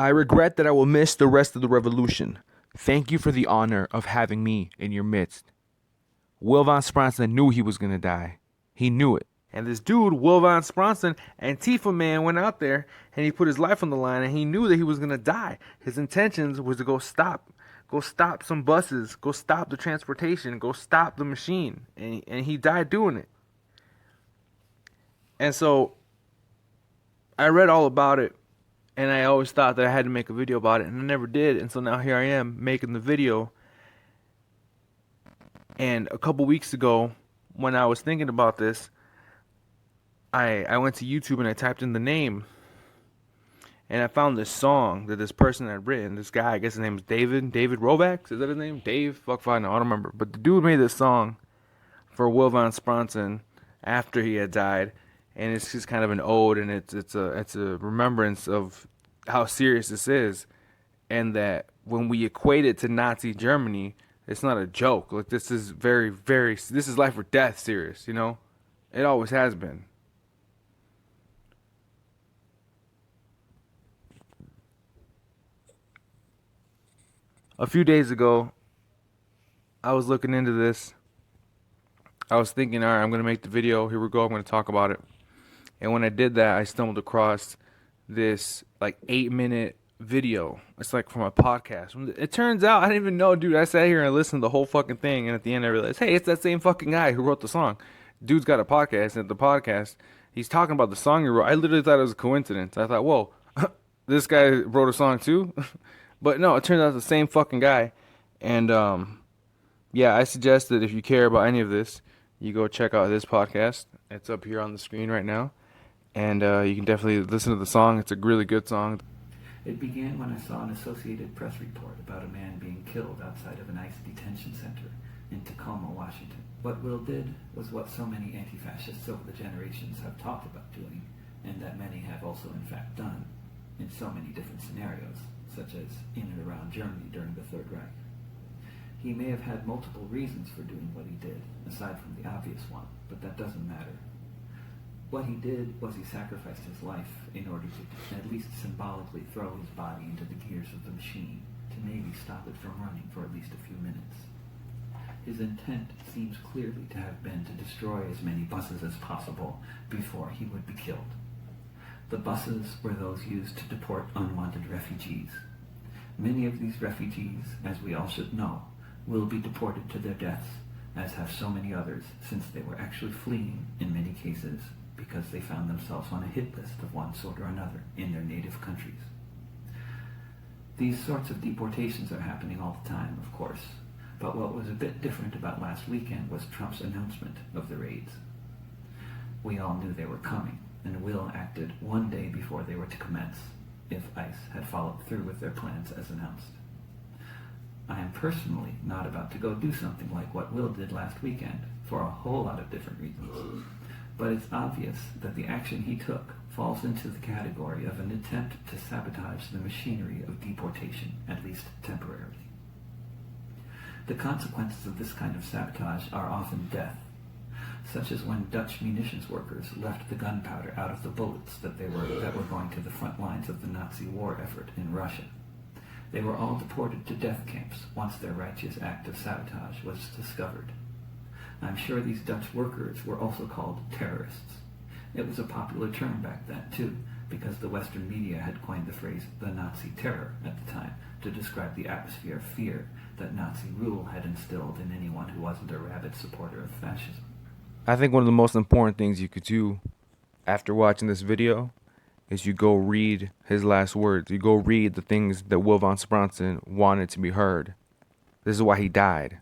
I regret that I will miss the rest of the revolution. Thank you for the honor of having me in your midst. Will Van Spronsen knew he was going to die. He knew it. And this dude, Will Van Spronsen, Antifa man, went out there and he put his life on the line and he knew that he was going to die. His intentions was to go stop some buses, go stop the transportation, go stop the machine. And he died doing it. And so I read all about it. And I always thought that I had to make a video about it, and I never did. And so now here I am making the video. And a couple weeks ago, when I was thinking about this, I went to YouTube and I typed in the name. And I found this song that this person had written. This guy, I guess his name is David Rovax. Is that his name? Dave? Fuck, fine, no, I don't remember. But the dude made this song for Will Van Spronsen after he had died. And it's just kind of an ode, and it's a remembrance of how serious this is, and that when we equate it to Nazi Germany, it's not a joke. Like, this is very, very, this is life or death serious, you know? It always has been. A few days ago, I was looking into this. I was thinking, all right, I'm going to make the video. Here we go. I'm going to talk about it. And when I did that, I stumbled across this like 8-minute video. It's like from a podcast. It turns out I didn't even know, dude. I sat here and listened to the whole fucking thing, and at the end I realized, hey, it's that same fucking guy who wrote the song. Dude's got a podcast, and at the podcast, he's talking about the song he wrote. I literally thought it was a coincidence. I thought, whoa, this guy wrote a song too? But no, it turns out it's the same fucking guy. And yeah, I suggest that if you care about any of this, you go check out this podcast. It's up here on the screen right now. And you can definitely listen to the song. It's a really good song. It began when I saw an Associated Press report about a man being killed outside of an ICE detention center in Tacoma, Washington. What Will did was what so many anti-fascists over the generations have talked about doing, and that many have also in fact done, in so many different scenarios, such as in and around Germany during the Third Reich. He may have had multiple reasons for doing what he did, aside from the obvious one, but that doesn't matter. What he did was he sacrificed his life in order to at least symbolically throw his body into the gears of the machine, to maybe stop it from running for at least a few minutes. His intent seems clearly to have been to destroy as many buses as possible before he would be killed. The buses were those used to deport unwanted refugees. Many of these refugees, as we all should know, will be deported to their deaths, as have so many others, since they were actually fleeing, in many cases, because they found themselves on a hit list of one sort or another in their native countries. These sorts of deportations are happening all the time, of course, but what was a bit different about last weekend was Trump's announcement of the raids. We all knew they were coming, and Will acted one day before they were to commence, if ICE had followed through with their plans as announced. I am personally not about to go do something like what Will did last weekend, for a whole lot of different reasons. But it's obvious that the action he took falls into the category of an attempt to sabotage the machinery of deportation, at least temporarily. The consequences of this kind of sabotage are often death, such as when Dutch munitions workers left the gunpowder out of the bullets that were going to the front lines of the Nazi war effort in Russia. They were all deported to death camps once their righteous act of sabotage was discovered. I'm sure these Dutch workers were also called terrorists. It was a popular term back then, too, because the Western media had coined the phrase the Nazi terror at the time to describe the atmosphere of fear that Nazi rule had instilled in anyone who wasn't a rabid supporter of fascism. I think one of the most important things you could do after watching this video is you go read his last words. You go read the things that Will Van Spronsen wanted to be heard. This is why he died.